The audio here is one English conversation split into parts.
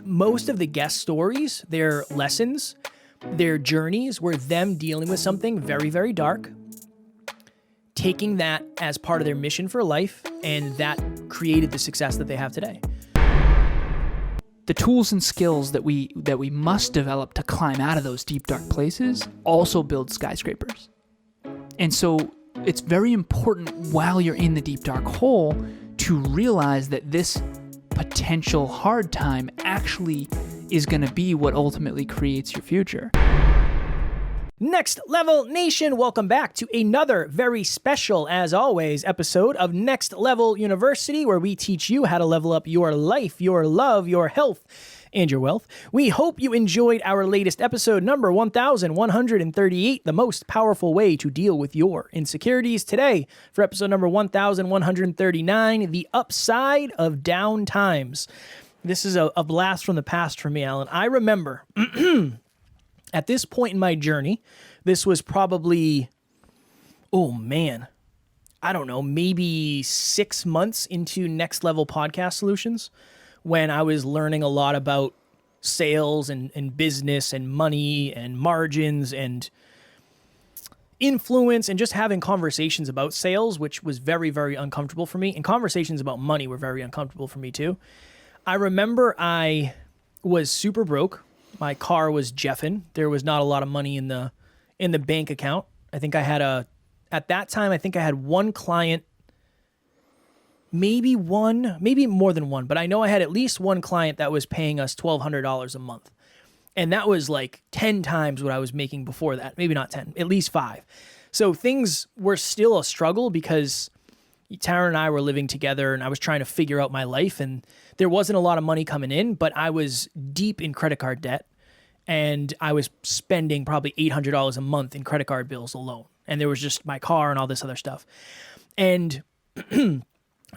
most of the guest stories, their lessons, their journeys were them dealing with something very, very dark, taking that as part of their mission for life, and that created the success that they have today. The tools and skills that we must develop to climb out of those deep, dark places also build skyscrapers. And so it's very important while you're in the deep, dark hole to realize that this potential hard time actually is going to be what ultimately creates your future. Next Level Nation, welcome back to another very special, as always, episode of Next Level University, where we teach you how to level up your life, your love, your health, and your wealth. We hope you enjoyed our latest episode, number 1138, the most powerful way to deal with your insecurities. Today, for episode number 1139, the upside of down times. This is a blast from the past for me, Alan. I remember at this point in my journey, this was probably, I don't know, maybe 6 months into Next Level Podcast Solutions, when I was learning a lot about sales and business and money and margins and influence and just having conversations about sales, which was very, very uncomfortable for me. And conversations about money were very uncomfortable for me too. I remember I was super broke. My car was jeffing. There was not a lot of money in the bank account. I think I had at that time, I think I had one client, maybe more than one, but I know I had at least one client that was paying us $1,200 a month. And that was like 10 times what I was making before that. Maybe not 10, at least 5. So things were still a struggle because Tara and I were living together and I was trying to figure out my life, and there wasn't a lot of money coming in, but I was deep in credit card debt and I was spending probably $800 a month in credit card bills alone. And there was just my car and all this other stuff. And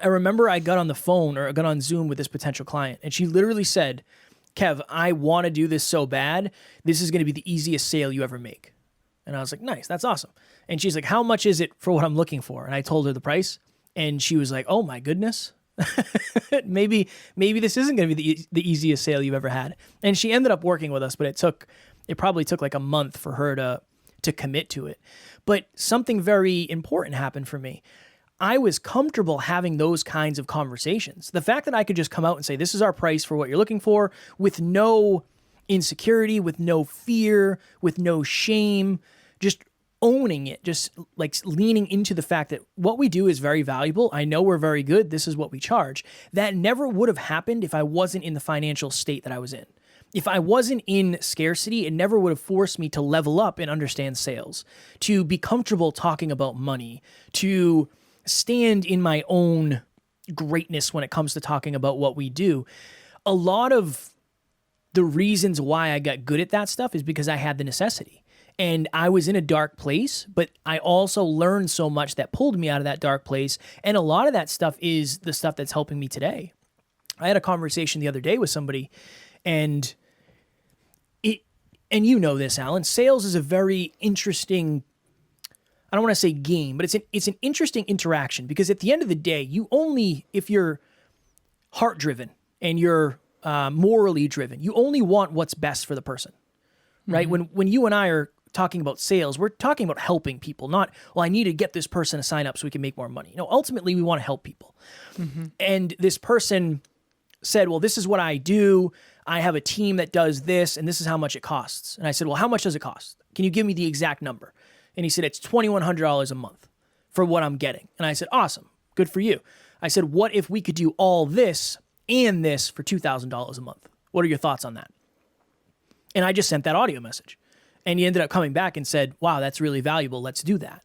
I remember I got on the phone or I got on Zoom with this potential client, and she literally said, "Kev, I want to do this so bad. This is going to be the easiest sale you ever make." And I was like, "Nice, that's awesome." And she's like, "How much is it for what I'm looking for?" And I told her the price, and she was like, "Oh my goodness, maybe this isn't going to be the easiest sale you've ever had." And she ended up working with us, but it probably took like a month for her to commit to it. But something very important happened for me. I was comfortable having those kinds of conversations. The fact that I could just come out and say, "This is our price for what you're looking for," with no insecurity, with no fear, with no shame, just owning it, just like leaning into the fact that what we do is very valuable. I know we're very good. This is what we charge. That never would have happened if I wasn't in the financial state that I was in. If I wasn't in scarcity, it never would have forced me to level up and understand sales, to be comfortable talking about money, to stand in my own greatness when it comes to talking about what we do. A lot of the reasons why I got good at that stuff is because I had the necessity. And I was in a dark place, but I also learned so much that pulled me out of that dark place. And a lot of that stuff is the stuff that's helping me today. I had a conversation the other day with somebody, and you know this, Alan, sales is a very interesting, I don't want to say game, but it's an interesting interaction, because at the end of the day, if you're heart driven and you're morally driven, you only want what's best for the person, right? Mm-hmm. When you and I are talking about sales, we're talking about helping people, not, well, I need to get this person to sign up so we can make more money. No, ultimately we want to help people. Mm-hmm. And this person said, well, this is what I do. I have a team that does this, and this is how much it costs. And I said, well, how much does it cost? Can you give me the exact number? And he said, it's $2,100 a month for what I'm getting. And I said, awesome. Good for you. I said, what if we could do all this and this for $2,000 a month? What are your thoughts on that? And I just sent that audio message. And he ended up coming back and said, wow, that's really valuable. Let's do that.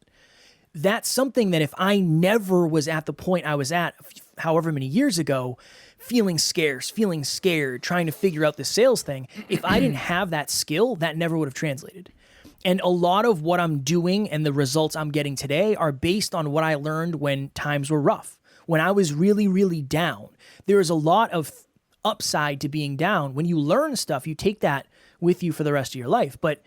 That's something that if I never was at the point I was at however many years ago, feeling scarce, feeling scared, trying to figure out the sales thing, if I didn't have that skill, that never would have translated. And a lot of what I'm doing and the results I'm getting today are based on what I learned when times were rough, when I was really, really down. There is a lot of upside to being down. When you learn stuff, you take that with you for the rest of your life. But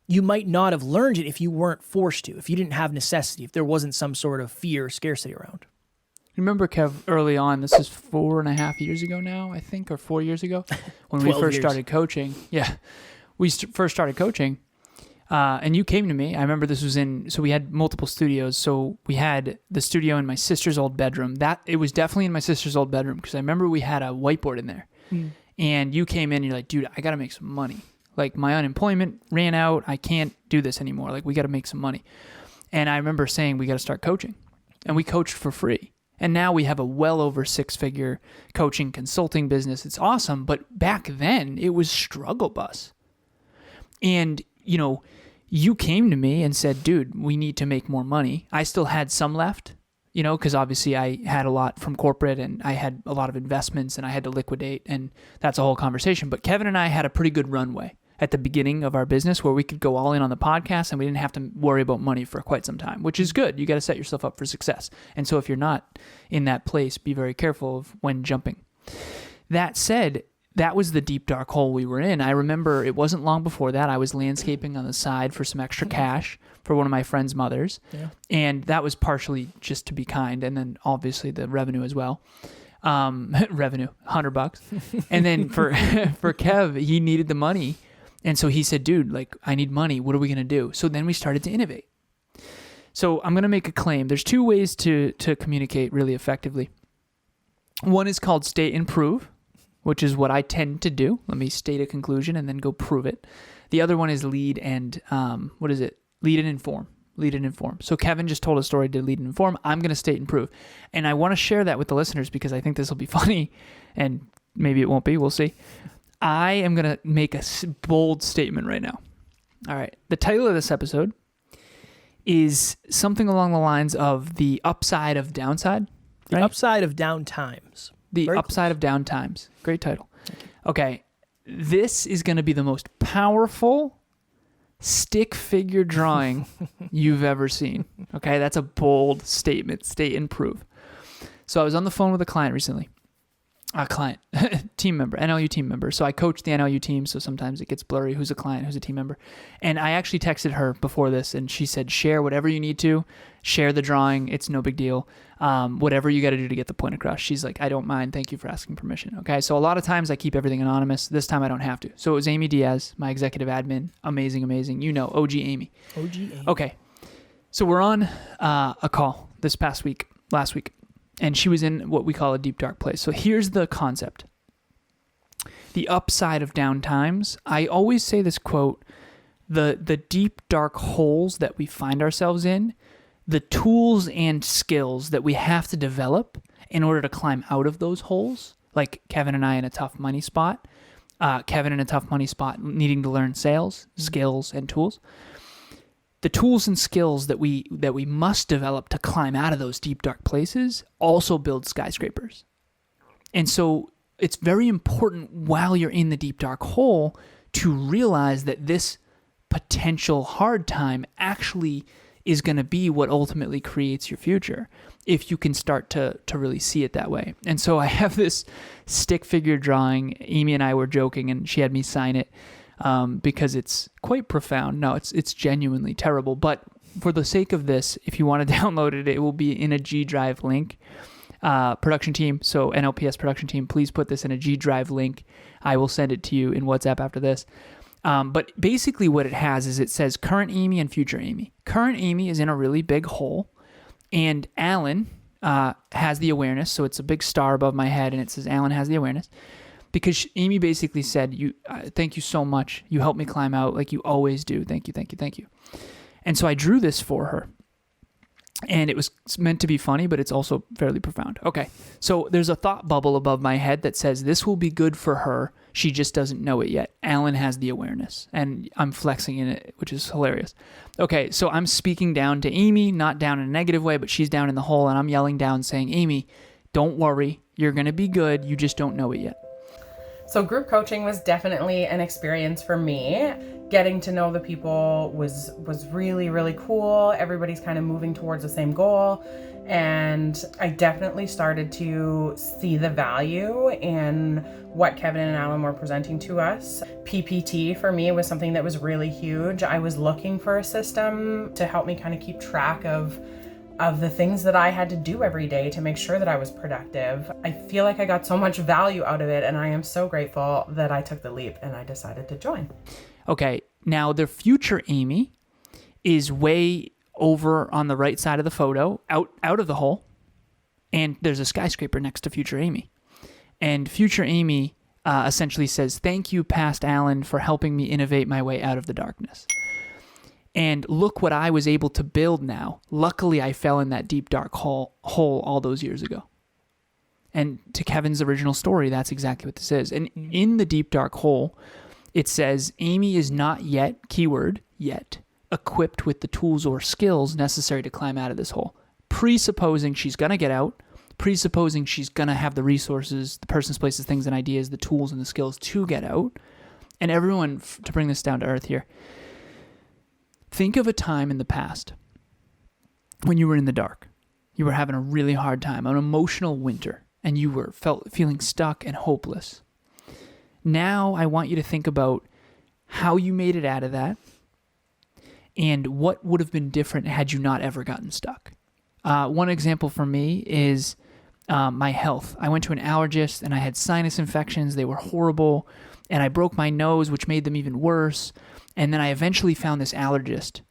you might not have learned it if you weren't forced to, if you didn't have necessity, if there wasn't some sort of fear or scarcity around. Remember, Kev, early on, this is 4.5 years ago now, I think, or 4 years ago, when we 12 first years. started coaching. Yeah, we first started coaching, and you came to me. I remember this was so we had multiple studios. So we had the studio in my sister's old bedroom. It was definitely in my sister's old bedroom, because I remember we had a whiteboard in there. And you came in and you're like, dude, I got to make some money. Like, my unemployment ran out. I can't do this anymore. Like, we got to make some money. And I remember saying, we got to start coaching. And we coached for free. And now we have a well over 6-figure coaching consulting business. It's awesome. But back then, it was struggle bus. And, you came to me and said, dude, we need to make more money. I still had some left, because obviously I had a lot from corporate and I had a lot of investments and I had to liquidate. And that's a whole conversation. But Kevin and I had a pretty good runway at the beginning of our business where we could go all in on the podcast and we didn't have to worry about money for quite some time, which is good. You got to set yourself up for success. And so if you're not in that place, be very careful of when jumping. That said, that was the deep, dark hole we were in. I remember it wasn't long before that. I was landscaping on the side for some extra cash for one of my friend's mothers. Yeah. And that was partially just to be kind. And then obviously the revenue as well. Revenue, $100. And then for Kev, he needed the money. And so he said, dude, like, I need money. What are we going to do? So then we started to innovate. So I'm going to make a claim. There's 2 ways to communicate really effectively. One is called state and prove, which is what I tend to do. Let me state a conclusion and then go prove it. The other one is lead and, lead and inform. Lead and inform. So Kevin just told a story to lead and inform. I'm going to state and prove. And I want to share that with the listeners because I think this will be funny and maybe it won't be. We'll see. I am going to make a bold statement right now. All right. The title of this episode is something along the lines of the upside of downside. The upside of down times. The upside of down times. Great title. Okay. This is going to be the most powerful stick figure drawing you've ever seen. Okay. That's a bold statement. State and prove. So I was on the phone with a client recently. Team member, NLU team member. So I coach the NLU team, so sometimes it gets blurry who's a client, who's a team member. And I actually texted her before this, and she said, share whatever you need to. Share the drawing. It's no big deal. Whatever you got to do to get the point across. She's like, I don't mind. Thank you for asking permission. Okay, so a lot of times I keep everything anonymous. This time I don't have to. So it was Amy Diaz, my executive admin. Amazing. OG Amy. OG Amy. Okay, so we're on a call last week. And she was in what we call a deep, dark place. So here's the concept. The upside of down times. I always say this quote, the deep, dark holes that we find ourselves in, the tools and skills that we have to develop in order to climb out of those holes, like Kevin and I in a tough money spot, needing to learn sales, skills, and tools. The tools and skills that we must develop to climb out of those deep, dark places also build skyscrapers. And so it's very important while you're in the deep, dark hole to realize that this potential hard time actually is going to be what ultimately creates your future if you can start to really see it that way. And so I have this stick figure drawing. Amy and I were joking, and she had me sign it. Because it's quite profound. No, it's genuinely terrible. But for the sake of this, if you want to download it, it will be in a G Drive link. Production team, so NLPS production team, please put this in a G Drive link. I will send it to you in WhatsApp after this. But basically what it has is it says current Amy and future Amy. Current Amy is in a really big hole, and Alan has the awareness. So it's a big star above my head, and it says Alan has the awareness. Because Amy basically said, thank you so much. You helped me climb out like you always do. Thank you. And so I drew this for her. And it was meant to be funny, but it's also fairly profound. Okay, so there's a thought bubble above my head that says this will be good for her. She just doesn't know it yet. Alan has the awareness. And I'm flexing in it, which is hilarious. Okay, so I'm speaking down to Amy, not down in a negative way, but she's down in the hole. And I'm yelling down saying, Amy, don't worry. You're going to be good. You just don't know it yet. So group coaching was definitely an experience for me. Getting to know the people was really, really cool. Everybody's kind of moving towards the same goal. And I definitely started to see the value in what Kevin and Alan were presenting to us. PPT for me was something that was really huge. I was looking for a system to help me kind of keep track of of the things that I had to do every day to make sure that I was productive. I feel like I got so much value out of it, and I am so grateful that I took the leap and I decided to join. Okay, now the future Amy is way over on the right side of the photo, out of the hole, and there's a skyscraper next to future Amy. And future Amy essentially says, "Thank you, past Alan, for helping me innovate my way out of the darkness. And look what I was able to build now. Luckily, I fell in that deep, dark hole all those years ago." And to Kevin's original story, that's exactly what this is. And in the deep, dark hole, it says, "Amy is not yet," keyword, yet, "equipped with the tools or skills necessary to climb out of this hole." Presupposing she's going to get out, presupposing she's going to have the resources, the persons, places, things, and ideas, the tools and the skills to get out. And everyone, to bring this down to earth here, think of a time in the past when you were in the dark. You were having a really hard time, an emotional winter, and you were feeling stuck and hopeless. Now I want you to think about how you made it out of that and what would have been different had you not ever gotten stuck. One example for me is my health. I went to an allergist and I had sinus infections. They were horrible. And I broke my nose, which made them even worse. And then I eventually found this allergist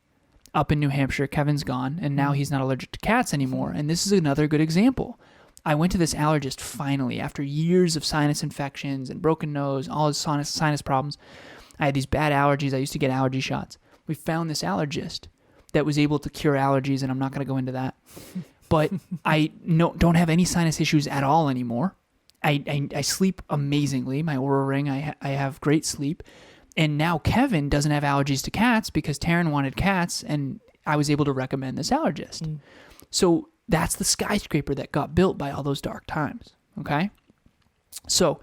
up in New Hampshire. Kevin's gone, and now he's not allergic to cats anymore. And this is another good example. I went to this allergist finally after years of sinus infections and broken nose, all his sinus problems. I had these bad allergies. I used to get allergy shots. We found this allergist that was able to cure allergies, and I'm not going to go into that. But I don't have any sinus issues at all anymore. I sleep amazingly. My Oura Ring, I have great sleep. And now Kevin doesn't have allergies to cats because Taryn wanted cats, and I was able to recommend this allergist. So that's the skyscraper that got built by all those dark times, okay? So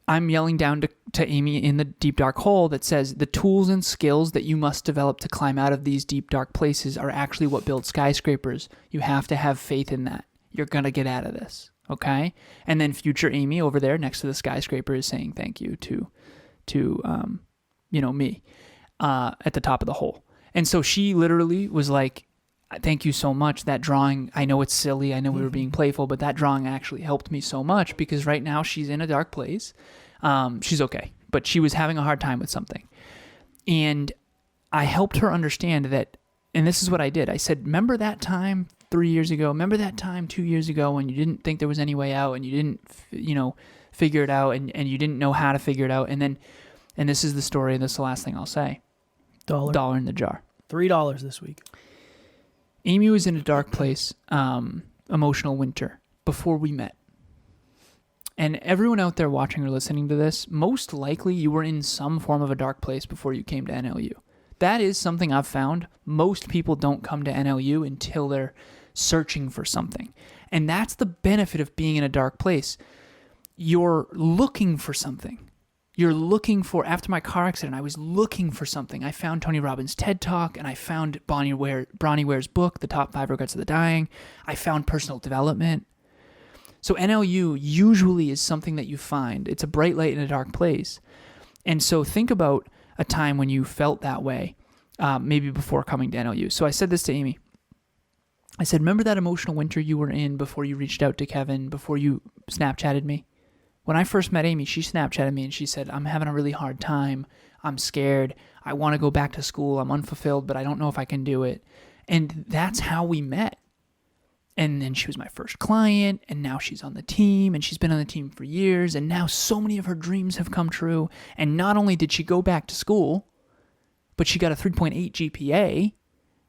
I'm yelling down to Amy in the deep, dark hole that says the tools and skills that you must develop to climb out of these deep, dark places are actually what build skyscrapers. You have to have faith in that. You're going to get out of this, okay? And then future Amy over there next to the skyscraper is saying thank you to me at the top of the hole. And so she literally was like, "Thank you so much. That drawing, I know it's silly. I know we were being playful, but that drawing actually helped me so much because right now she's in a dark place. She's okay, but she was having a hard time with something. And I helped her understand that, and this is what I did. I said, remember that time 3 years ago? Remember that time 2 years ago when you didn't think there was any way out and you didn't, figure it out and you didn't know how to figure it out? And this is the story, and this is the last thing I'll say. $1 in the jar. $3 this week. Amy was in a dark place, emotional winter, before we met. And everyone out there watching or listening to this, most likely you were in some form of a dark place before you came to NLU. That is something I've found. Most people don't come to NLU until they're searching for something. And that's the benefit of being in a dark place. You're looking for something. You're looking for, after my car accident, I was looking for something. I found Tony Robbins' TED Talk, and I found Bronnie Ware's book, The Top 5 Regrets of the Dying. I found personal development. So NLU usually is something that you find. It's a bright light in a dark place. And so think about a time when you felt that way, maybe before coming to NLU. So I said this to Amy. I said, remember that emotional winter you were in before you reached out to Kevin, before you Snapchatted me? When I first met Amy, she Snapchatted me and she said, I'm having a really hard time. I'm scared. I want to go back to school. I'm unfulfilled, but I don't know if I can do it. And that's how we met. And then she was my first client, and now she's on the team, and she's been on the team for years, and now so many of her dreams have come true. And not only did she go back to school, but she got a 3.8 GPA,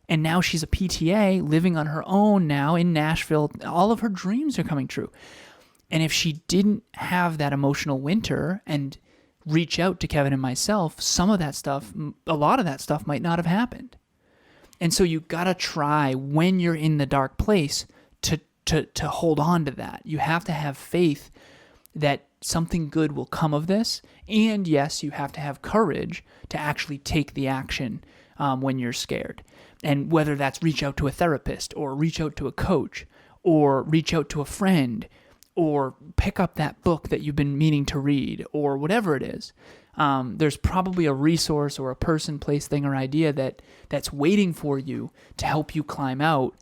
and now she's a PTA living on her own now in Nashville. All of her dreams are coming true. And if she didn't have that emotional winter and reach out to Kevin and myself, some of that stuff, a lot of that stuff might not have happened. And so you got to try when you're in the dark place to hold on to that. You have to have faith that something good will come of this. And yes, you have to have courage to actually take the action when you're scared. And whether that's reach out to a therapist or reach out to a coach or reach out to a friend or pick up that book that you've been meaning to read, or whatever it is. There's probably a resource or a person, place, thing, or idea that's waiting for you to help you climb out.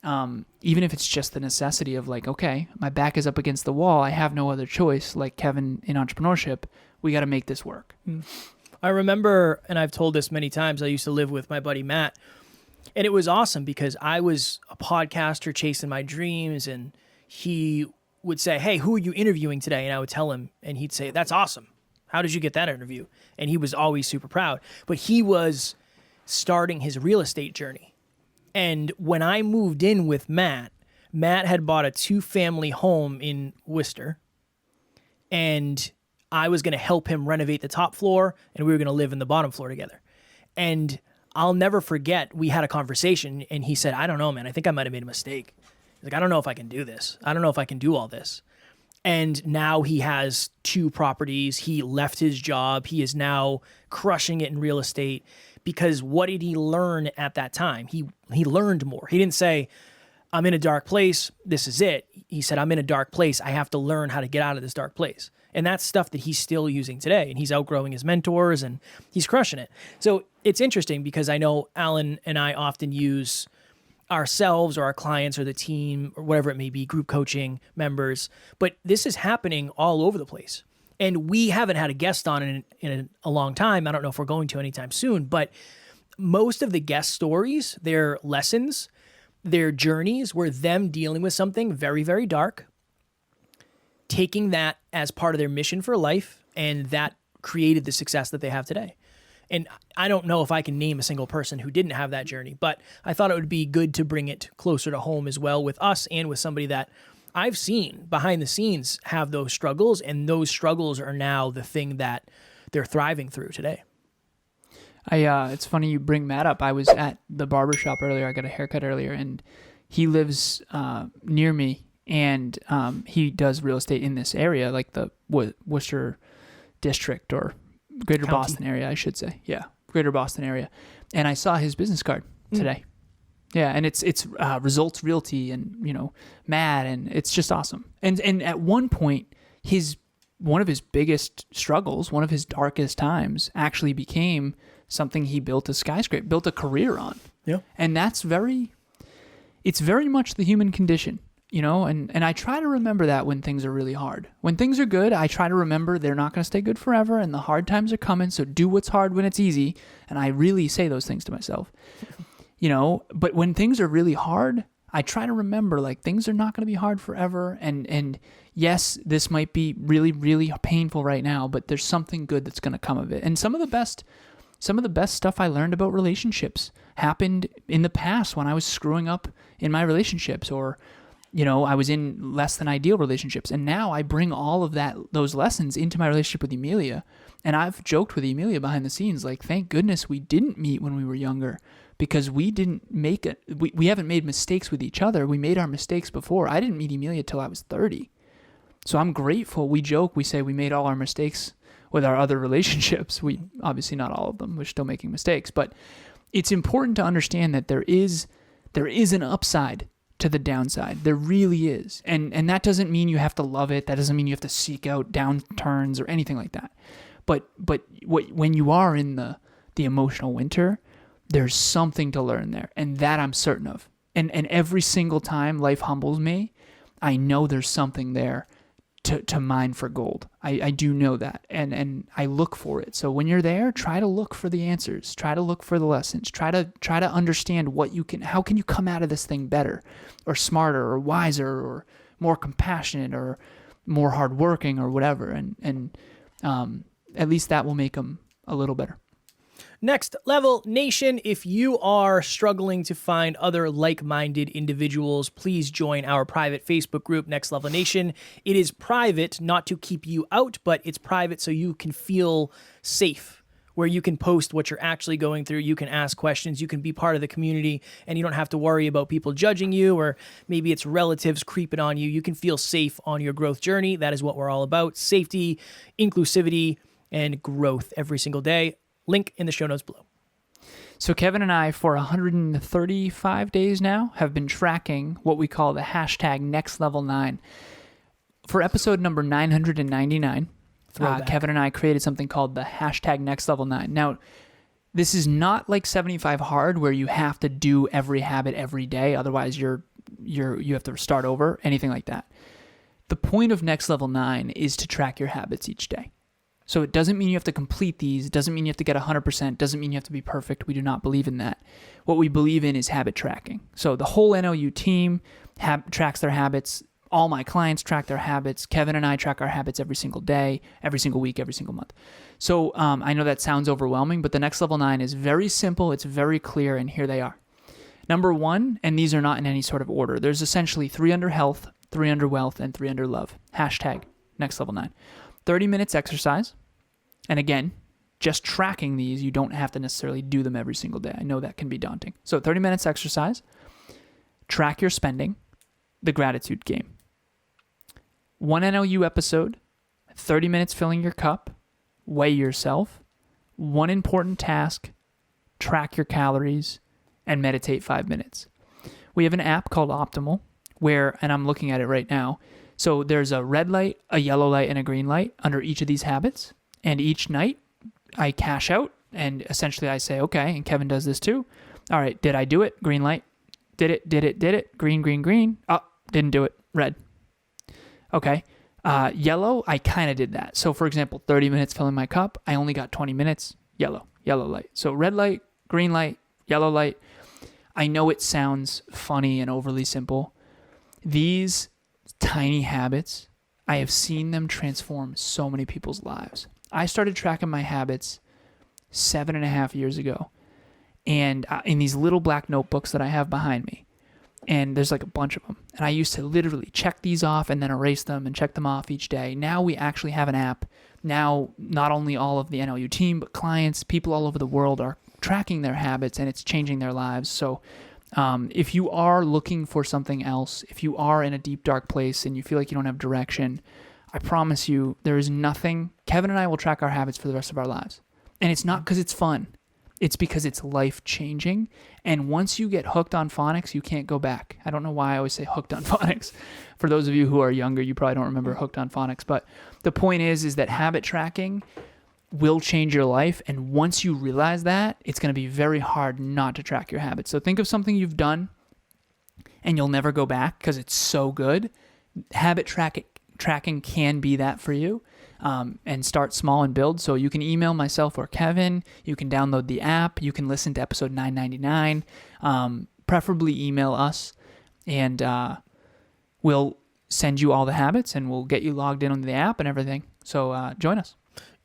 even if it's just the necessity of like, okay, my back is up against the wall. I have no other choice. Like Kevin in entrepreneurship, we got to make this work. I remember, and I've told this many times, I used to live with my buddy Matt, and it was awesome because I was a podcaster chasing my dreams, and he would say, hey, who are you interviewing today? And I would tell him, and he'd say, that's awesome. How did you get that interview? And he was always super proud. But he was starting his real estate journey. And when I moved in with Matt, Matt had bought a 2-family home in Worcester, and I was going to help him renovate the top floor, and we were going to live in the bottom floor together. And I'll never forget, we had a conversation, and he said, I don't know, man, I think I might have made a mistake. He's like, I don't know if I can do this. I don't know if I can do all this. And now he has 2 properties. He left his job. He is now crushing it in real estate because what did he learn at that time? He learned more. He didn't say, I'm in a dark place. This is it. He said, I'm in a dark place. I have to learn how to get out of this dark place. And that's stuff that he's still using today. And he's outgrowing his mentors and he's crushing it. So it's interesting because I know Alan and I often use ourselves or our clients or the team or whatever it may be, group coaching members, but this is happening all over the place. And we haven't had a guest on in a long time. I don't know if we're going to anytime soon, but most of the guest stories, their lessons, their journeys were them dealing with something very, very dark, taking that as part of their mission for life, and that created the success that they have today. And I don't know if I can name a single person who didn't have that journey, but I thought it would be good to bring it closer to home as well with us and with somebody that I've seen behind the scenes have those struggles, and those struggles are now the thing that they're thriving through today. It's funny you bring Matt up. I was at the barbershop earlier. I got a haircut earlier, and he lives near me, and he does real estate in this area, like the Worcester district or Greater County. Boston area, I should say. Yeah, Greater Boston area. And I saw his business card today. Yeah, and it's Results Realty and, Matt, and it's just awesome. And at one point, one of his biggest struggles, one of his darkest times, actually became something he built a career on. Yeah. And it's very much the human condition. And I try to remember that when things are really hard. When things are good, I try to remember they're not going to stay good forever and the hard times are coming, so do what's hard when it's easy. And I really say those things to myself. But when things are really hard, I try to remember like things are not going to be hard forever. And yes, this might be really, really painful right now, but there's something good that's going to come of it. And some of the best stuff I learned about relationships happened in the past when I was screwing up in my relationships, or I was in less than ideal relationships. And now I bring all of those lessons into my relationship with Emilia. And I've joked with Emilia behind the scenes, like, thank goodness we didn't meet when we were younger, because we didn't make it. We haven't made mistakes with each other. We made our mistakes before. I didn't meet Emilia till I was 30. So I'm grateful. We joke, we say we made all our mistakes with our other relationships. We obviously not all of them. We're still making mistakes, but it's important to understand that there is an upside to the downside. There really is. And that doesn't mean you have to love it. That doesn't mean you have to seek out downturns or anything like that. But when you are in the emotional winter, there's something to learn there. And that I'm certain of. And every single time life humbles me, I know there's something there to mine for gold. I do know that. And I look for it. So when you're there, try to look for the answers. Try to look for the lessons. Try to understand how can you come out of this thing better or smarter or wiser or more compassionate or more hardworking or whatever. And at least that will make them a little better. Next Level Nation, if you are struggling to find other like-minded individuals, please join our private Facebook group, Next Level Nation. It is private, not to keep you out, but it's private so you can feel safe, where you can post what you're actually going through, you can ask questions, you can be part of the community, and you don't have to worry about people judging you, or maybe it's relatives creeping on you. You can feel safe on your growth journey. That is what we're all about. Safety, inclusivity, and growth every single day. Link in the show notes below. So Kevin and I, for 135 days now, have been tracking what we call the hashtag #NextLevel9. For episode number 999, Kevin and I created something called the hashtag #NextLevel9. Now, this is not like 75 Hard, where you have to do every habit every day. Otherwise, you're you have to start over, anything like that. The point of Next Level 9 is to track your habits each day. So it doesn't mean you have to complete these. It doesn't mean you have to get 100%. Doesn't mean you have to be perfect. We do not believe in that. What we believe in is habit tracking. So the whole NLU team tracks their habits. All my clients track their habits. Kevin and I track our habits every single day, every single week, every single month. So I know that sounds overwhelming, but the Next Level 9 is very simple. It's very clear, and here they are. Number 1, and these are not in any sort of order. There's essentially 3 under health, 3 under wealth, and 3 under love. Hashtag Next Level 9. 30 minutes exercise. And again, just tracking these, you don't have to necessarily do them every single day. I know that can be daunting. So 30 minutes exercise, track your spending, the gratitude game. 1 NLU episode, 30 minutes filling your cup, weigh yourself, 1 important task, track your calories, and meditate 5 minutes. We have an app called Optimal where, and I'm looking at it right now, so there's a red light, a yellow light, and a green light under each of these habits. And each night I cash out and essentially I say, okay, and Kevin does this too. All right, did I do it? Green light. Did it. Green, green, green. Oh, didn't do it. Red. Okay. Yellow, I kind of did that. So for example, 30 minutes filling my cup, I only got 20 minutes. Yellow light. So red light, green light, yellow light. I know it sounds funny and overly simple. These tiny habits, I have seen them transform so many people's lives. I started tracking my habits 7.5 years ago, and in these little black notebooks that I have behind me, and there's like a bunch of them. And I used to literally check these off and then erase them and check them off each day. Now we actually have an app. Now, not only all of the NLU team, but clients, people all over the world are tracking their habits, and it's changing their lives. So if you are looking for something else, if you are in a deep, dark place and you feel like you don't have direction, I promise you there is nothing. Kevin and I will track our habits for the rest of our lives. And it's not because it's fun. It's because it's life-changing. And once you get hooked on phonics, you can't go back. I don't know why I always say hooked on phonics. For those of you who are younger, you probably don't remember hooked on phonics. But the point is that habit tracking will change your life. And once you realize that, it's going to be very hard not to track your habits. So think of something you've done and you'll never go back because it's so good. Habit tracking can be that for you. And start small and build. So you can email myself or Kevin. You can download the app. You can listen to episode 999. Preferably email us, and we'll send you all the habits, and we'll get you logged in on the app and everything. So join us.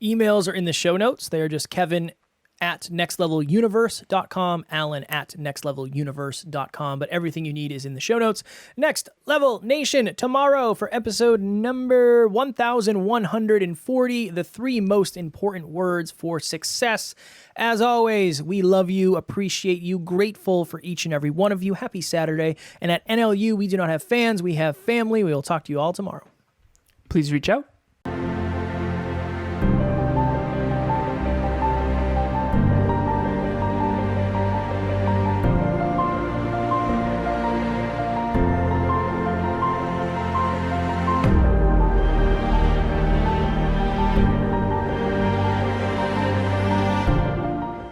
Emails are in the show notes. They are just Kevin@nextleveluniverse.com, Alan@nextleveluniverse.com, but everything you need is in the show notes. Next Level Nation, tomorrow for episode number 1140, the 3 most important words for success. As always, we love you, appreciate you, grateful for each and every one of you. Happy Saturday. And at NLU, we do not have fans, we have family. We will talk to you all tomorrow. Please reach out.